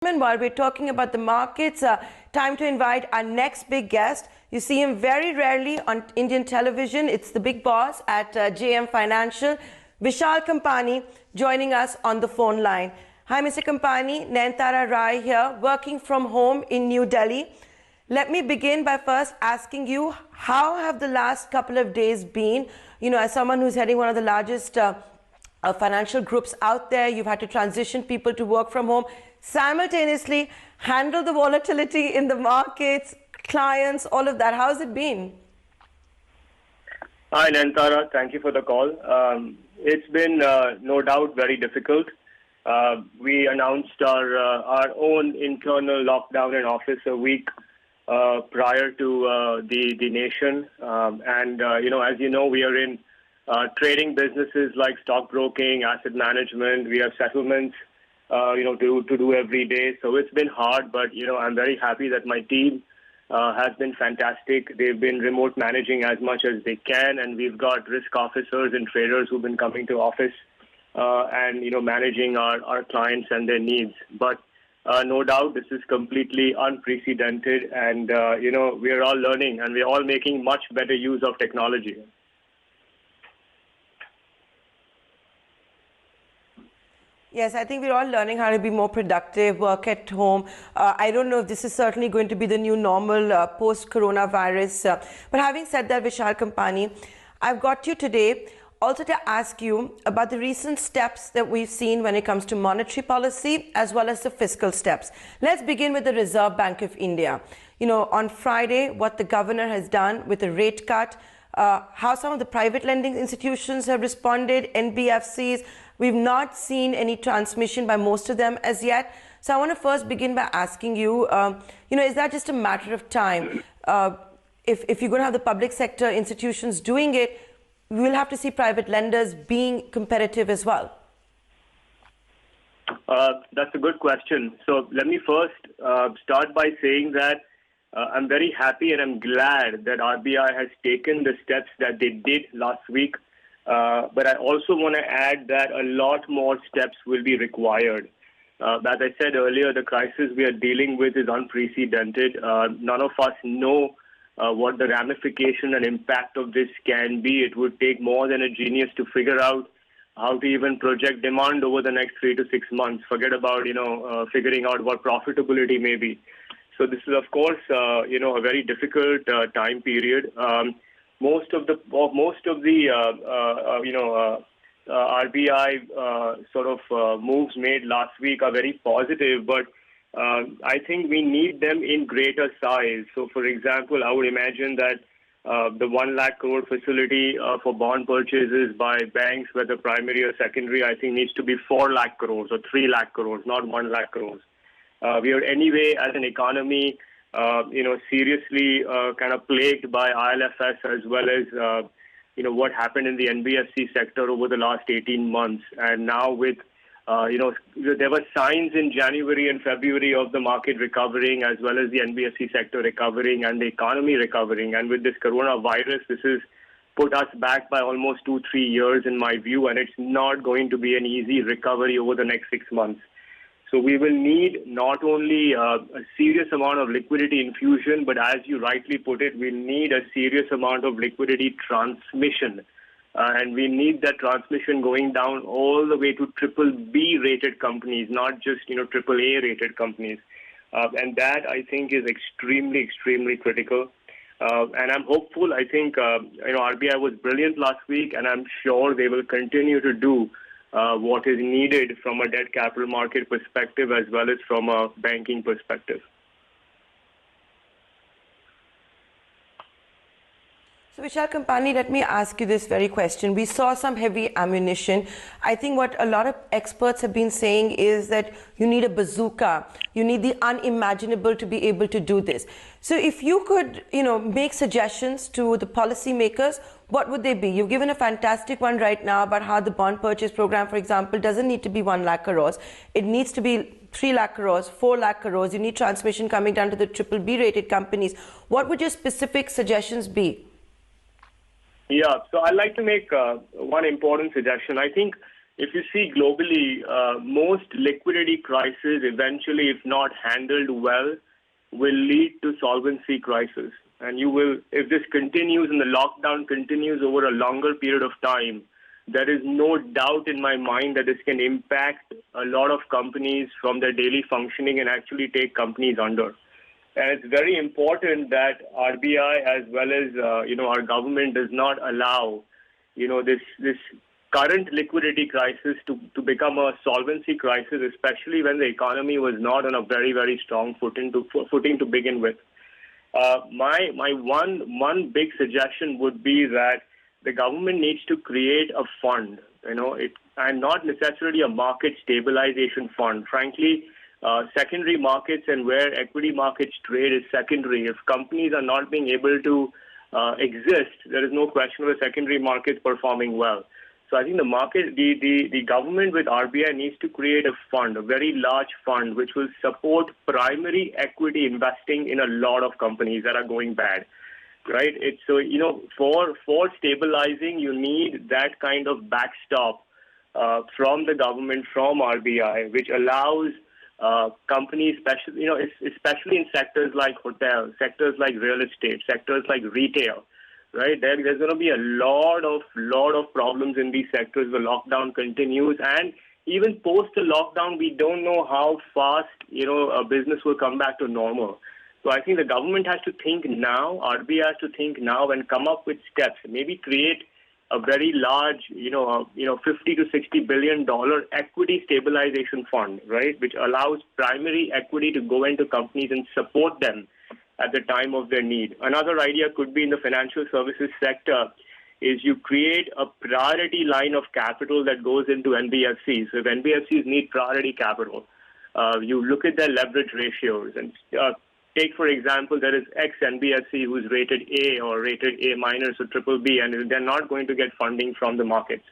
While we're talking about the markets, time to invite our next big guest. You see him very rarely on Indian television. It's the big boss at JM Financial, Vishal Kampani, joining us on the phone line. Hi, Mr. Kampani. Nayanthara Rai here, working from home in New Delhi. Let me begin by first asking you, how have the last couple of days been? You know, as someone who's heading one of the largest financial groups out there, you've had to transition people to work from home, simultaneously handle the volatility in the markets, clients, all of that. How's it been? Hi, Nayanthara. Thank you for the call. It's been no doubt very difficult. We announced our own internal lockdown in office a week prior to the nation. As you know, we are in trading businesses like stockbroking, asset management. We have settlements, to do every day. So it's been hard, but, I'm very happy that my team has been fantastic. They've been remote managing as much as they can, and we've got risk officers and traders who've been coming to office and managing our clients and their needs. But no doubt this is completely unprecedented, and, we are all learning, and we're all making much better use of technology. Yes, I think we're all learning how to be more productive, work at home. I don't know if this is certainly going to be the new normal post-coronavirus. But having said that, Vishal Kampani, I've got you today also to ask you about the recent steps that we've seen when it comes to monetary policy as well as the fiscal steps. Let's begin with the Reserve Bank of India. On Friday, what the governor has done with the rate cut, how some of the private lending institutions have responded, NBFCs. We've not seen any transmission by most of them as yet. So I want to first begin by asking you, is that just a matter of time? If you're going to have the public sector institutions doing it, we will have to see private lenders being competitive as well. That's a good question. So let me first start by saying that I'm very happy and I'm glad that RBI has taken the steps that they did last week. But I also want to add that a lot more steps will be required. As I said earlier, the crisis we are dealing with is unprecedented. None of us know what the ramification and impact of this can be. It would take more than a genius to figure out how to even project demand over the next 3 to 6 months. Forget about, figuring out what profitability may be. So this is, of course, a very difficult time period. Most of the RBI moves made last week are very positive, but I think we need them in greater size. So, for example, I would imagine that the 1 lakh crore facility for bond purchases by banks, whether primary or secondary, I think needs to be 4 lakh crores or 3 lakh crores, not 1 lakh crores. We are anyway, as an economy, seriously kind of plagued by IL&FS as well as, what happened in the NBFC sector over the last 18 months. And now with, there were signs in January and February of the market recovering as well as the NBFC sector recovering and the economy recovering. And with this coronavirus, this has put us back by almost 2-3 years in my view, and it's not going to be an easy recovery over the next 6 months. So we will need not only a serious amount of liquidity infusion, but as you rightly put it, we need a serious amount of liquidity transmission. And we need that transmission going down all the way to BBB rated companies, not just, AAA rated companies. And that, I think, is extremely, extremely critical. And I'm hopeful. I think, RBI was brilliant last week, and I'm sure they will continue to do what is needed from a debt capital market perspective as well as from a banking perspective. So Vishal Kampani, let me ask you this very question. We saw some heavy ammunition. I think what a lot of experts have been saying is that you need a bazooka. You need the unimaginable to be able to do this. So if you could, make suggestions to the policymakers, what would they be? You've given a fantastic one right now about how the bond purchase program, for example, doesn't need to be 1 lakh crores. It needs to be 3 lakh crores, 4 lakh crores. You need transmission coming down to the BBB rated companies. What would your specific suggestions be? Yeah, so I'd like to make one important suggestion. I think if you see globally, most liquidity crises eventually, if not handled well, will lead to solvency crisis. And you will, if this continues and the lockdown continues over a longer period of time, there is no doubt in my mind that this can impact a lot of companies from their daily functioning and actually take companies under. And it's very important that RBI as well as our government does not allow this current liquidity crisis to become a solvency crisis, especially when the economy was not on a very, very strong footing to begin with. My one big suggestion would be that the government needs to create a fund, and not necessarily a market stabilization fund. Frankly, secondary markets and where equity markets trade is secondary. If companies are not being able to exist, there is no question of the secondary markets performing well. So I think the government with RBI needs to create a fund, a very large fund, which will support primary equity investing in a lot of companies that are going bad, right? For stabilizing, you need that kind of backstop from the government, from RBI, which allows companies, especially in sectors like hotels, sectors like real estate, sectors like retail. Right, there's going to be a lot of problems in these sectors. The lockdown continues, and even post the lockdown, we don't know how fast a business will come back to normal. So I think the government has to think now. RBI has to think now and come up with steps. Maybe create a very large, 50 to $60 billion equity stabilization fund, right, which allows primary equity to go into companies and support them at the time of their need. Another idea could be in the financial services sector is you create a priority line of capital that goes into NBFCs. So if NBFCs need priority capital, you look at their leverage ratios and take, for example, there is X NBFC who's rated A or rated A minus or triple B, and they're not going to get funding from the markets,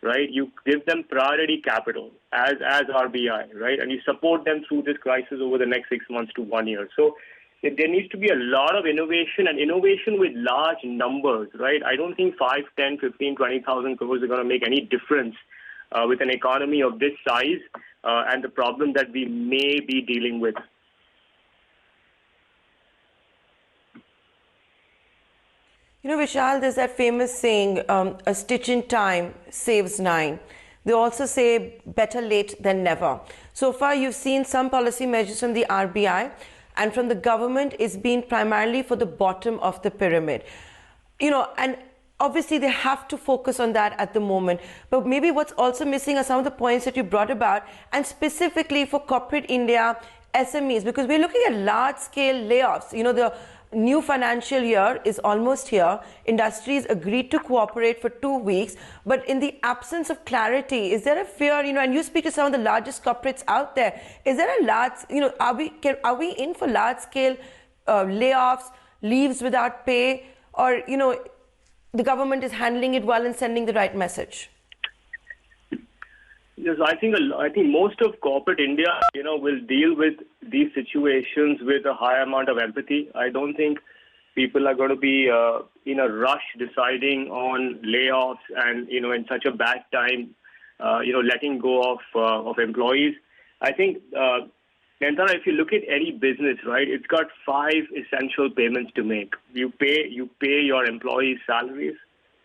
right? You give them priority capital as RBI, right? And you support them through this crisis over the next 6 months to 1 year. So there needs to be a lot of innovation, and innovation with large numbers, right? I don't think 5, 10, 15, 20,000 crores are going to make any difference with an economy of this size and the problem that we may be dealing with. Vishal, there's that famous saying, a stitch in time saves 9. They also say better late than never. So far, you've seen some policy measures from the RBI and from the government is being primarily for the bottom of the pyramid. And obviously they have to focus on that at the moment. But maybe what's also missing are some of the points that you brought about, and specifically for corporate India, SMEs, because we're looking at large-scale layoffs. The new financial year is almost here. Industries agreed to cooperate for 2 weeks, but in the absence of clarity, is there a fear, and you speak to some of the largest corporates out there, is there a large, are we in for large-scale layoffs, leaves without pay, or, the government is handling it well and sending the right message? Yes, I think most of corporate India, will deal with these situations with a high amount of empathy. I don't think people are going to be in a rush deciding on layoffs and, in such a bad time, letting go of employees. I think, Nantara, if you look at any business, right, it's got 5 essential payments to make. You pay your employees' salaries.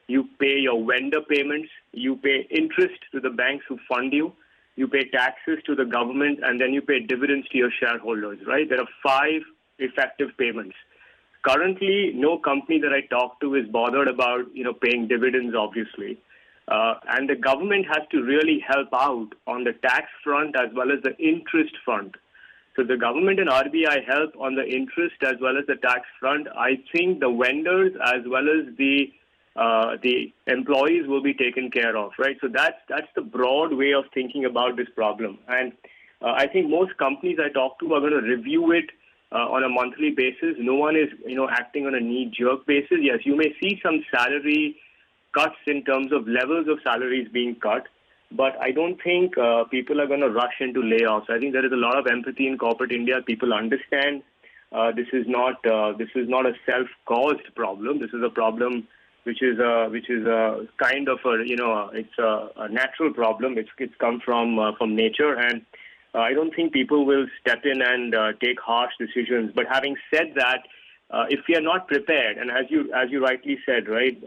You pay your vendor payments, you pay interest to the banks who fund you, you pay taxes to the government, and then you pay dividends to your shareholders, right? There are 5 effective payments. Currently, no company that I talk to is bothered about, paying dividends, obviously. And the government has to really help out on the tax front as well as the interest front. So the government and RBI help on the interest as well as the tax front. I think the vendors as well as the employees will be taken care of, right? So that's the broad way of thinking about this problem. And I think most companies I talk to are going to review it on a monthly basis. No one is, acting on a knee-jerk basis. Yes, you may see some salary cuts in terms of levels of salaries being cut, but I don't think people are going to rush into layoffs. I think there is a lot of empathy in corporate India. People understand this is not a self-caused problem. This is a problem which is a kind of it's a natural problem. It's come from nature, and I don't think people will step in and take harsh decisions. But having said that, if we are not prepared, and as you rightly said, right,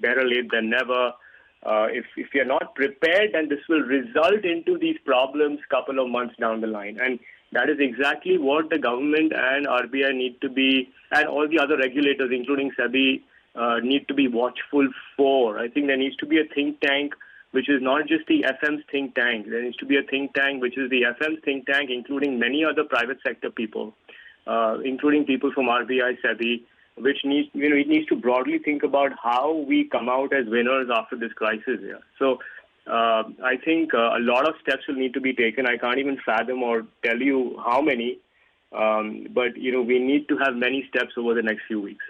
better late than never. If we are not prepared, then this will result into these problems couple of months down the line. And that is exactly what the government and RBI need to be, and all the other regulators, including SEBI, need to be watchful for. I think there needs to be a think tank, which is not just the FM's think tank. There needs to be a think tank, which is the FM's think tank, including many other private sector people, including people from RBI, SEBI, which needs, it needs to broadly think about how we come out as winners after this crisis here. So I think a lot of steps will need to be taken. I can't even fathom or tell you how many, but we need to have many steps over the next few weeks.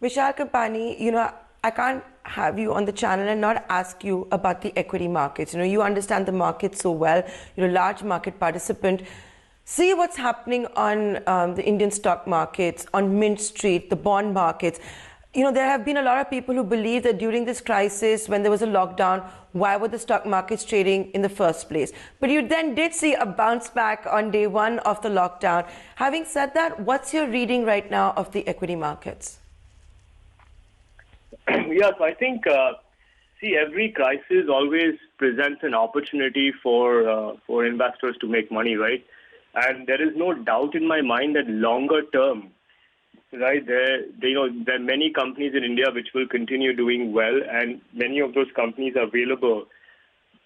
Vishal Kampani, I can't have you on the channel and not ask you about the equity markets. You understand the market so well. You're a large market participant. See what's happening on the Indian stock markets, on Mint Street, the bond markets. There have been a lot of people who believe that during this crisis, when there was a lockdown, why were the stock markets trading in the first place? But you then did see a bounce back on day one of the lockdown. Having said that, what's your reading right now of the equity markets? Yes, I think, every crisis always presents an opportunity for investors to make money, right? And there is no doubt in my mind that longer term, right, there are many companies in India which will continue doing well, and many of those companies are available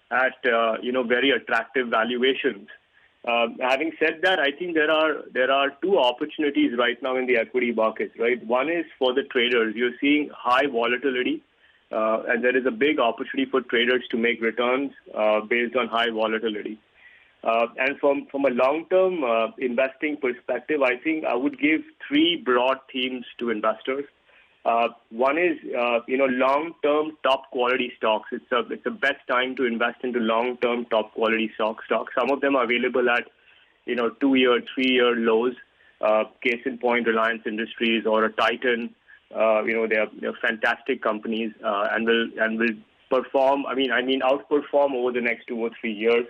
at very attractive valuations. Having said that, I think there are two opportunities right now in the equity markets, right? One is for the traders. You're seeing high volatility, and there is a big opportunity for traders to make returns based on high volatility. And from a long-term investing perspective, I think I would give three broad themes to investors. One is, long-term top-quality stocks. It's the best time to invest into long-term top-quality stocks. Some of them are available at, 2-year, 3-year lows. Case in point, Reliance Industries or a Titan. They're fantastic companies and will perform. Outperform over the next 2 or 3 years.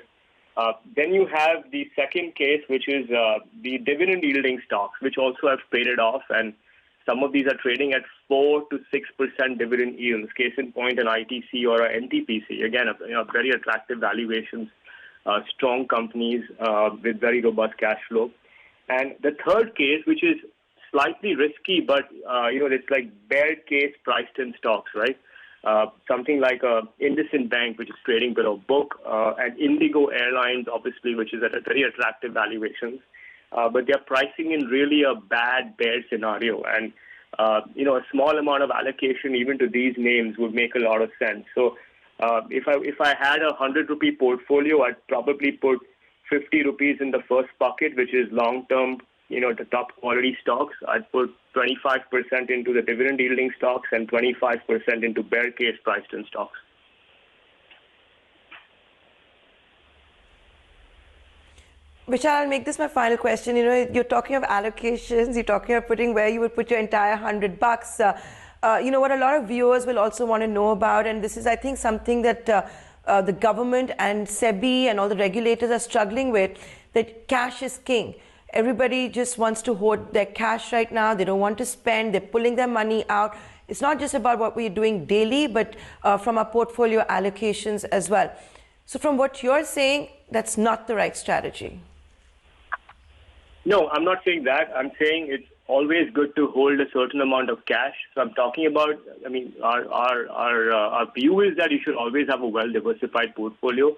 Then you have the second case, which is the dividend-yielding stocks, which also have traded off, and some of these are trading at 4 to 6% dividend yields. Case in point, an ITC or an NTPC. Again, very attractive valuations, strong companies with very robust cash flow. And the third case, which is slightly risky, but it's like bear case priced in stocks, right? Something like IndusInd Bank, which is trading below book, and Indigo Airlines, obviously, which is at a very attractive valuations. But they're pricing in really a bad bear scenario. And, a small amount of allocation even to these names would make a lot of sense. So if I had a 100 rupee portfolio, I'd probably put 50 rupees in the first bucket, which is long-term, the top quality stocks. I'd put 25% into the dividend yielding stocks and 25% into bear case priced in stocks. Vishal, I'll make this my final question. You're talking of allocations, you're talking of putting where you would put your entire $100. What a lot of viewers will also want to know about, and this is, I think, something that the government and SEBI and all the regulators are struggling with, that cash is king. Everybody just wants to hoard their cash right now. They don't want to spend. They're pulling their money out. It's not just about what we're doing daily, but from our portfolio allocations as well. So from what you're saying, that's not the right strategy. No, I'm not saying that. I'm saying it's always good to hold a certain amount of cash. So I'm talking about, our view is that you should always have a well-diversified portfolio.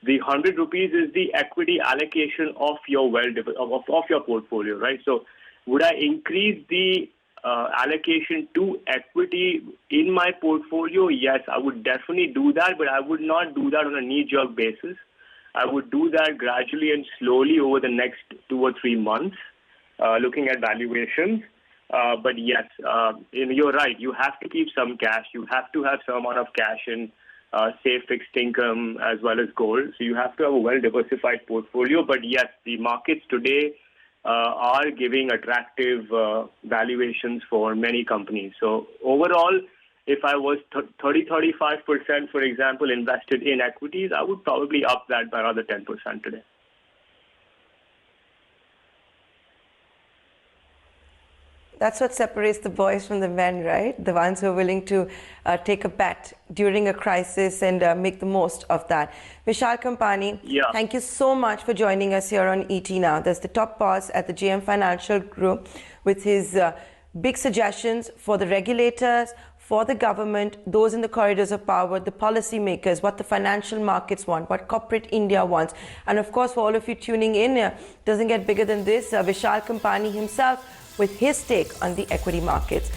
The 100 rupees is the equity allocation of your of your portfolio, right? So would I increase the allocation to equity in my portfolio? Yes, I would definitely do that, but I would not do that on a knee-jerk basis. I would do that gradually and slowly over the next 2 or 3 months, looking at valuations. But yes, you're right. You have to keep some cash. You have to have some amount of cash in say fixed income as well as gold. So you have to have a well-diversified portfolio. But yes, the markets today are giving attractive valuations for many companies. So overall, if I was 35%, for example, invested in equities, I would probably up that by another 10% today. That's what separates the boys from the men, right? The ones who are willing to take a bet during a crisis and make the most of that. Vishal Kampani, thank you so much for joining us here on ET Now. That's the top boss at the JM Financial Group with his big suggestions for the regulators, for the government, those in the corridors of power, the policymakers, what the financial markets want, what corporate India wants. And of course, for all of you tuning in, doesn't get bigger than this. Vishal Kampani himself with his take on the equity markets.